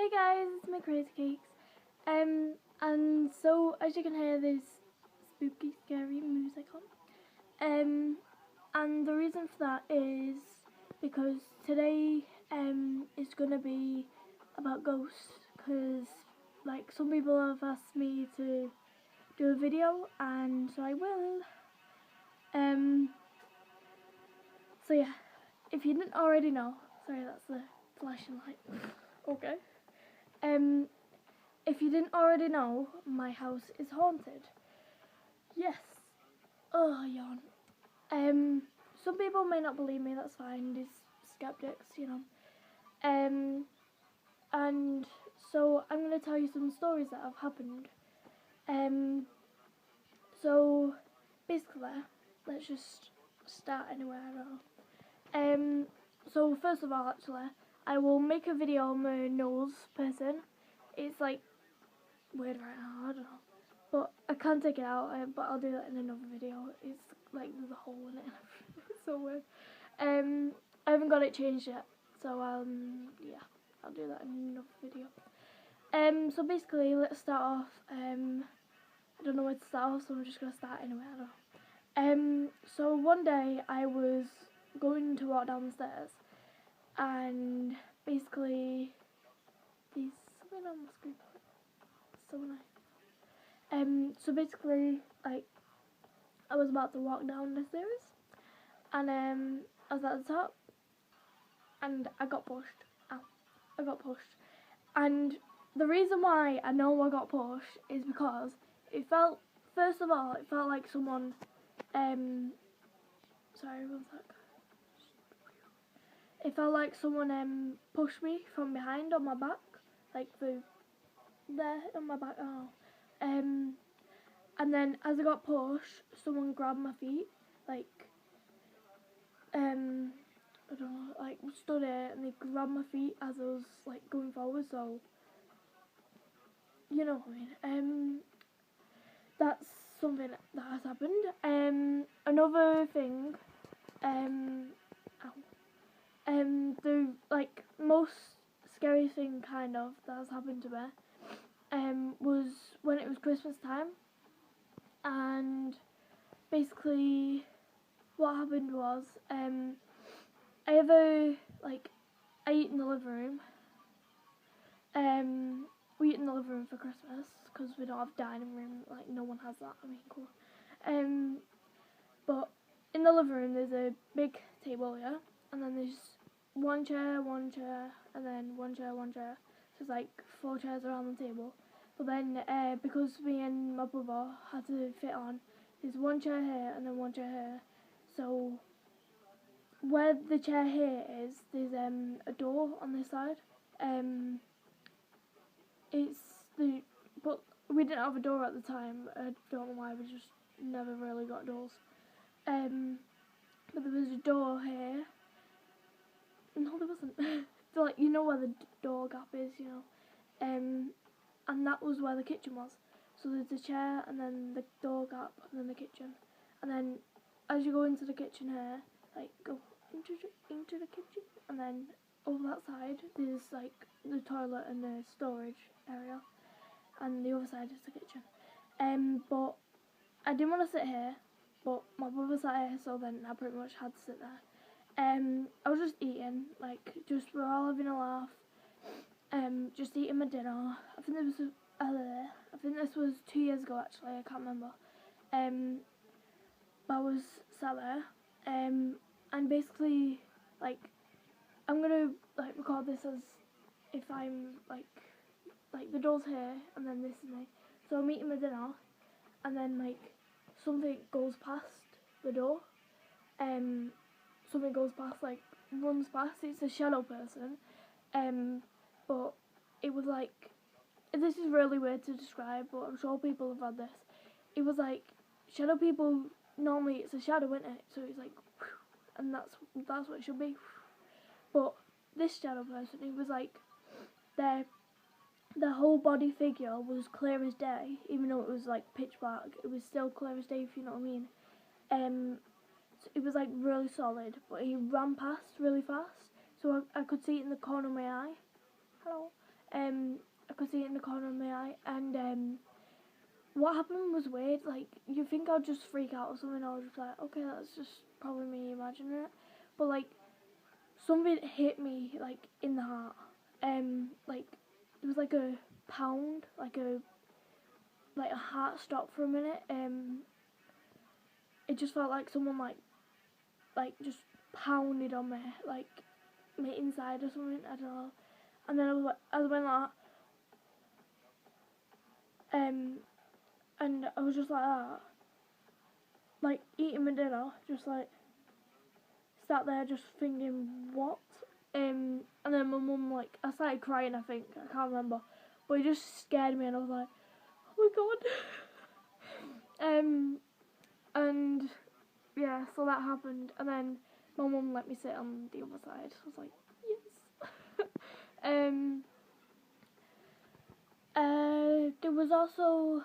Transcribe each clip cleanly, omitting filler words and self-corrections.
Hey guys, it's my Crazy Cakes. And so as you can hear, there's spooky, scary music on. And the reason for that is because today is gonna be about ghosts. Cause like some people have asked me to do a video, and so I will. So yeah, if you didn't already know, sorry, that's the flashing light. Okay. If you didn't already know, my house is haunted. Yes. Oh, yawn. Some people may not believe me, that's fine. These skeptics, you know. And so I'm going to tell you some stories that have happened. So basically, let's just start anywhere, I don't know. So first of all, actually, I will make a video on my nose person. It's like weird right now, I don't know. But I can't take it out, but I'll do that in another video. It's like there's a hole in it. It's so weird. I haven't got it changed yet, so yeah, I'll do that in another video. So basically, let's start off. I don't know where to start off, so I'm just gonna start anyway. I don't know. So one day I was going to walk down the stairs, and basically, there's something on my screen. So nice. So basically, like, I was about to walk down the stairs, and I was at the top, and I got pushed. Ow, I got pushed. And the reason why I know I got pushed is because it felt, first of all, it felt like someone, sorry, one sec. It felt like someone pushed me from behind on my back, like the there on my back. Oh, and then as I got pushed, someone grabbed my feet, like, I don't know, like stood there and they grabbed my feet as I was like going forward. So you know what I mean. That's something that has happened. Another thing, the like most scary thing kind of that has happened to me, was when it was Christmas time, and basically what happened was, I eat in the living room. We eat in the living room for Christmas because we don't have dining room. Like no one has that. I mean, cool. But in the living room there's a big table, yeah, and then there's one chair, and then one chair. So there's like 4 chairs around the table. But then because me and my brother had to fit on, there's one chair here and then one chair here. So where the chair here is, there's a door on this side. But we didn't have a door at the time. I don't know why, we just never really got doors. But there was a door here. No, there wasn't. So like, you know where the door gap is, you know. And that was where the kitchen was. So there's the chair and then the door gap and then the kitchen. And then as you go into the kitchen here, like go into the kitchen, and then over that side there's like the toilet and the storage area, and the other side is the kitchen. But I didn't want to sit here, but my brother sat here, so then I pretty much had to sit there. I was just eating, like, we're all having a laugh. Just eating my dinner. I think this was 2 years ago actually. I can't remember. But I was sat there. And basically, like, I'm gonna like record this as if I'm like the door's here, and then this is me. So I'm eating my dinner, and then like something goes past the door. Something goes past, like runs past. It's a shadow person. But it was like, this is really weird to describe, but I'm sure people have had this. It was like, shadow people, normally it's a shadow, isn't it? So it's like, and that's what it should be. But this shadow person, it was like, their whole body figure was clear as day, even though it was like pitch black. It was still clear as day, if you know what I mean. So it was like really solid, but he ran past really fast, so I could see it in the corner of my eye. Hello. I could see it in the corner of my eye, and what happened was weird. Like, you think I'd just freak out or something, I was just like, okay, that's just probably me imagining it. But like, something hit me like in the heart. Like, it was like a pound, like a heart stopped for a minute. It just felt like someone like just pounded on me, like my inside or something. I don't know. And then I went and I was just like that, like eating my dinner, just like sat there just thinking what. And then my mum, like, I started crying, I think, I can't remember, but it just scared me, and I was like, oh my god. And yeah, so that happened, and then my mum let me sit on the other side. I was like, yes. There was also,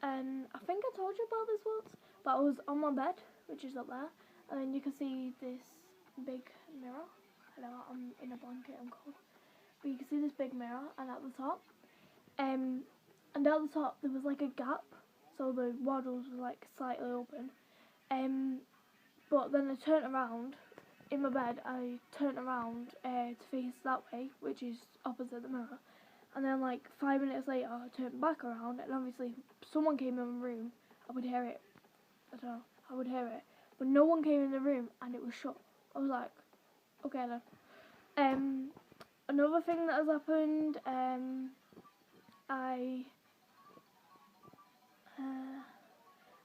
I think I told you about this once, but I was on my bed, which is up there, and then you can see this big mirror. Hello, I'm in a blanket, I'm cold. But you can see this big mirror, and at the top, and at the top there was like a gap, so the waddles were like slightly open. But then I turned around in my bed. I turned around to face that way, which is opposite the mirror. And then like 5 minutes later, I turned back around, and obviously someone came in my room. I would hear it. I don't know. I would hear it, but no one came in the room, and it was shut. I was like, okay then. Another thing that has happened.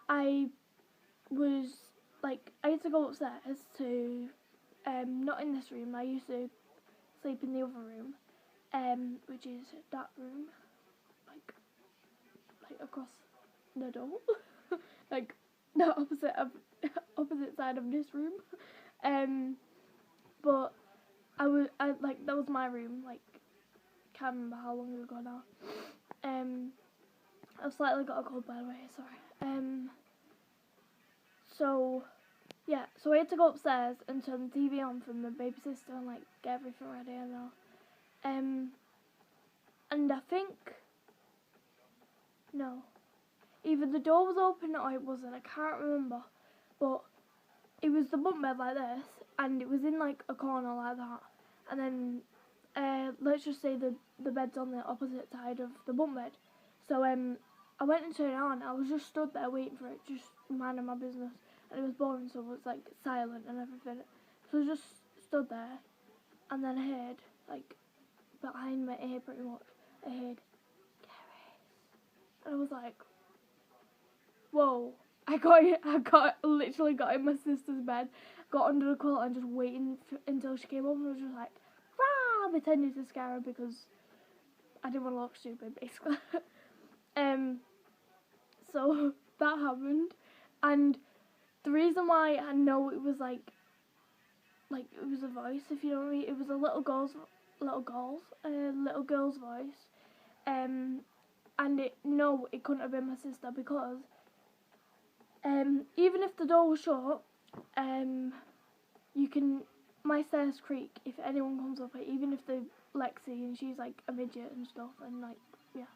I was like, I had to go upstairs to, not in this room. I used to sleep in the other room, which is that room, like across the door, like the opposite side of this room. But I like, that was my room. Like, can't remember how long ago now. I've slightly got a cold, by the way. Sorry. So yeah, so I had to go upstairs and turn the TV on for my baby sister and like get everything ready and all. And I think, no, either the door was open or it wasn't. I can't remember, but it was the bunk bed like this, and it was in like a corner like that. And then let's just say the bed's on the opposite side of the bunk bed. So I went and turned it on. I was just stood there waiting for it, just minding my business. And it was boring, so it was like silent and everything. So I just stood there, and then I heard, like, behind my ear pretty much, I heard, Keris. And I was like, whoa. I literally got in my sister's bed, got under the quilt and just waiting until she came up, and I was just like, rah, pretending to scare her because I didn't want to look stupid, basically. So that happened, and the reason why I know it was like it was a voice, if you know what I mean, it was a little girl's voice, and it couldn't have been my sister, because even if the door was shut, my stairs creak if anyone comes up it, even if they're Lexi and she's like a midget and stuff, and like, yeah.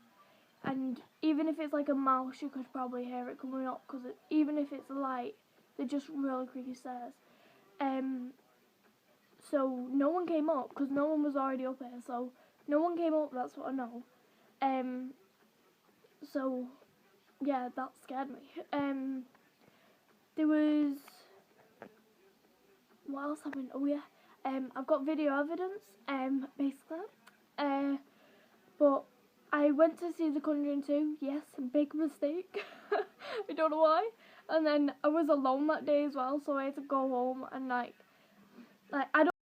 And even if it's like a mouse, you could probably hear it coming up, because even if it's light, they're just really creaky stairs. So no one came up, because no one was already up here, so no one came up, that's what I know. So yeah, that scared me. There was, what else happened? Oh yeah, I've got video evidence, basically. But I went to see The Conjuring 2, yes, big mistake. I don't know why. And then I was alone that day as well, so I had to go home and like I don't